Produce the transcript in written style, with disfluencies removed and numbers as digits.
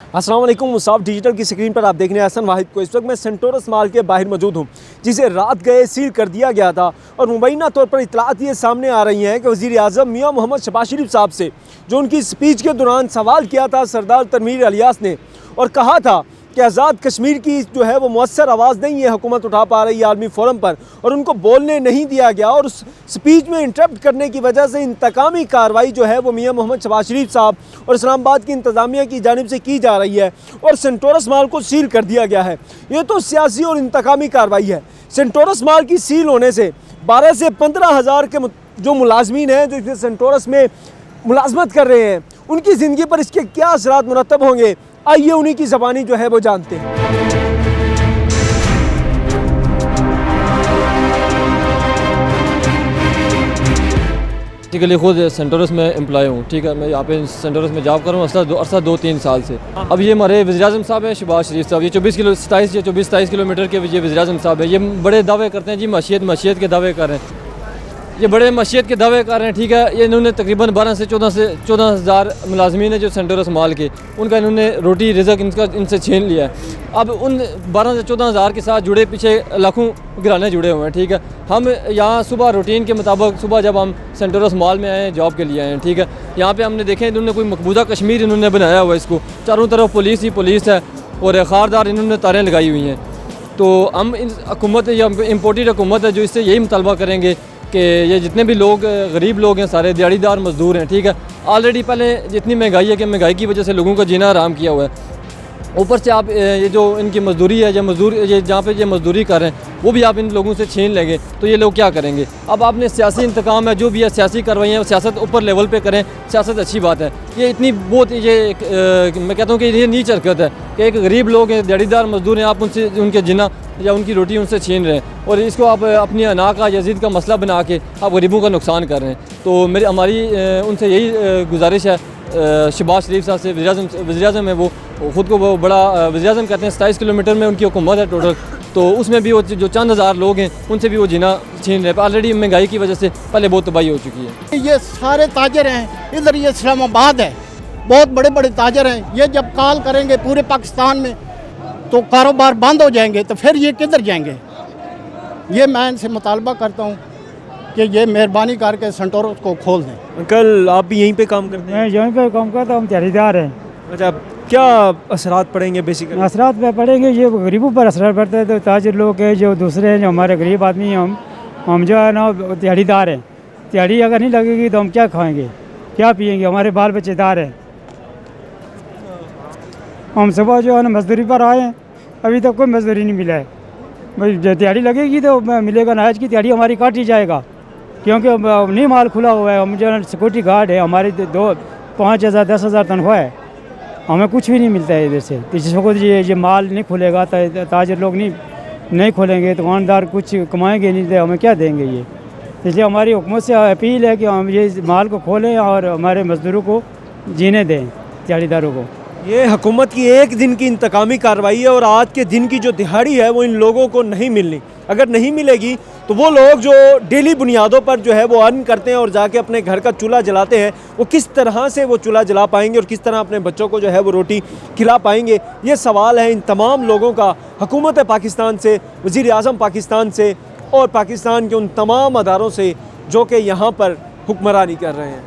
अस्सलाम वालेकुम। मुसाफ डिजिटल की स्क्रीन पर आप देख रहे हैं हसन वाहिद को। इस वक्त मैं सेंटोरस माल के बाहर मौजूद हूँ, जिसे रात गए सील कर दिया गया था। और मुबैना तौर पर इतलात ये सामने आ रही हैं कि वज़ीर आज़म मियाँ मोहम्मद शहबाज शरीफ साहब से जो उनकी स्पीच के दौरान सवाल किया था सरदार तनवीर इलियास ने, और कहा था कि आज़ाद कश्मीर की जो है वो मौसर आवाज़ नहीं है हुकूमत उठा पा रही है आलमी फोरम पर, और उनको बोलने नहीं दिया गया। और उस स्पीच में इंटरप्ट करने की वजह से इंतकामी कार्रवाई जो है वो मियाँ मोहम्मद शहबाज शरीफ साहब और इस्लामाबाद की इंतज़ामिया की जानिब से की जा रही है, और सेंटोरस माल को सील कर दिया गया है। ये तो सियासी और इंतकामी कार्रवाई है। सेंटोरस माल की सील होने से 12 से 15 हज़ार के जो मुलाजमीन हैं जो सेंटोरस में मुलाजमत कर रहे हैं, उनकी ज़िंदगी पर इसके क्या असरात मुरतब होंगे, आइए उन्हीं की ज़बानी जो है वो जानते हैं। ठीक है, खुद सेंटोरस में एम्प्लॉय हूँ। ठीक है, मैं यहाँ पे सेंटोरस में जॉब कर रहा हूँ अर्सा 2-3 साल से। अब ये हमारे वज़ीर-ए-आज़म साहब हैं शहबाज शरीफ साहब, ये 24-27 किलोमीटर के ये वज़ीर-ए-आज़म साहब हैं। ये बड़े दावे करते हैं जी, मशीयत के दावे कर रहे हैं, ये बड़े मशीयत के दावे कर रहे हैं। ठीक है, ये इन्होंने तकरीबन 12 से 14 हज़ार मुलाजमीन है जो सेंटोरस माल के, उनका इन्होंने रोटी रिज़्क इनसे छीन लिया है। अब उन 12 से 14 हज़ार के साथ जुड़े पीछे लाखों घराने जुड़े हुए हैं। ठीक है, हम यहाँ सुबह रूटीन के मुताबिक सुबह जब हम सेंटोरस मॉल में आए हैं, जॉब के लिए आए हैं, ठीक है, यहाँ पे हमने देखे इन्होंने कोई मकबूजा कश्मीर इन्होंने बनाया हुआ है, इसको चारों तरफ पुलिस ही पुलिस है और खारदार इन्होंने तारें लगाई हुई हैं। तो हम इन हुकूमत या इम्पोर्टेड हुकूमत है जो इससे यही मुतालबा करेंगे कि ये जितने भी लोग गरीब लोग हैं, सारे दिहाड़ीदार मजदूर हैं। ठीक है, ऑलरेडी पहले जितनी महंगाई है कि महंगाई की वजह से लोगों का जीना आराम किया हुआ है, ऊपर से आप ये जो इनकी मजदूरी है या ये जहाँ पे ये मजदूरी कर रहे हैं वो भी आप इन लोगों से छीन लेंगे तो ये लोग क्या करेंगे। अब आपने सियासी इंतकाम है, जो भी है सियासी कार्रवाई है, सियासत ऊपर लेवल पे करें, सियासत अच्छी बात है। ये इतनी बहुत मैं कहता हूँ कि ये नीच हरकत है कि एक गरीब लोग हैं, दिहाड़ीदार मजदूर हैं, आप उनसे उनके जिना या उनकी रोटी उनसे छीन रहे हैं और इसको आप अपनी अना का यजीद का मसला बना के आप गरीबों का नुकसान कर रहे हैं। तो हमारी उनसे यही गुजारिश है शहबाज शरीफ साहब से, वज़ीर-ए-आज़म है वो ख़ुद को वो बड़ा वज़ीर-ए-आज़म कहते हैं। 27 किलोमीटर में उनकी हुकूमत है टोटल, तो उसमें भी वो जो चंद हज़ार लोग हैं उनसे भी वो जीना छीन रहे हैं। ऑलरेडी महंगाई की वजह से पहले बहुत तबाही हो चुकी है। ये सारे ताजर हैं इधर, ये इस्लामाबाद है, बहुत बड़े बड़े ताजर हैं। ये जब कॉल करेंगे पूरे पाकिस्तान में तो कारोबार बंद हो जाएंगे, तो फिर ये किधर जाएंगे। ये मैं इनसे मुतालबा करता हूँ कि ये मेहरबानी करके सेंटोरस को खोल दें। अंकल, आप भी यहीं पे काम करते हैं? मैं यहीं पे काम करता हूँ, हम दिहाड़ीदार हैं। अच्छा, क्या असरात पड़ेंगे बेसिकली? असरात पे पड़ेंगे, ये गरीबों पर असर पड़ता है। तो ताजिर लोग हैं जो दूसरे हैं, जो हमारे गरीब आदमी हैं, हम जो है ना दिहाड़ीदार हैं। दिहाड़ी अगर नहीं लगेगी तो हम क्या खाएँगे, क्या पिएँगे, हमारे बाल बच्चेदार हैं। हम सुबह जो है ना मजदूरी पर आए हैं, अभी तक कोई मजदूरी नहीं मिला है। भाई दिहाड़ी लगेगी तो मिलेगा ना, आज की दिहाड़ी हमारी काट ही जाएगा, क्योंकि नहीं माल खुला हुआ है। हम जो सिक्योरिटी गार्ड है, हमारी 5,000 10,000 तनख्वाह है, हमें कुछ भी नहीं मिलता है इधर से। तो जिस वक्त ये माल नहीं खुलेगा, ताजिर लोग नहीं खोलेंगे, दुकानदार कुछ कमाएंगे नहीं, तो हमें क्या देंगे ये। इसलिए हमारी हुकूमत से अपील है कि हम ये माल को खोलें और हमारे मजदूरों को जीने दें, दिहाड़ीदारों को। ये हुकूमत की एक दिन की इंतकामी कार्रवाई है, और आज के दिन की जो दिहाड़ी है वो इन लोगों को नहीं मिलनी। अगर नहीं मिलेगी तो वो लोग जो डेली बुनियादों पर जो है वो अर्न करते हैं और जाके अपने घर का चूल्हा जलाते हैं, वो किस तरह से वो चूल्हा जला पाएंगे और किस तरह अपने बच्चों को जो है वो रोटी खिला पाएंगे। ये सवाल है इन तमाम लोगों का हुकूमत पाकिस्तान से, वज़ीर-ए-आज़म पाकिस्तान से और पाकिस्तान के उन तमाम अदारों से जो कि यहाँ पर हुक्मरानी कर रहे हैं।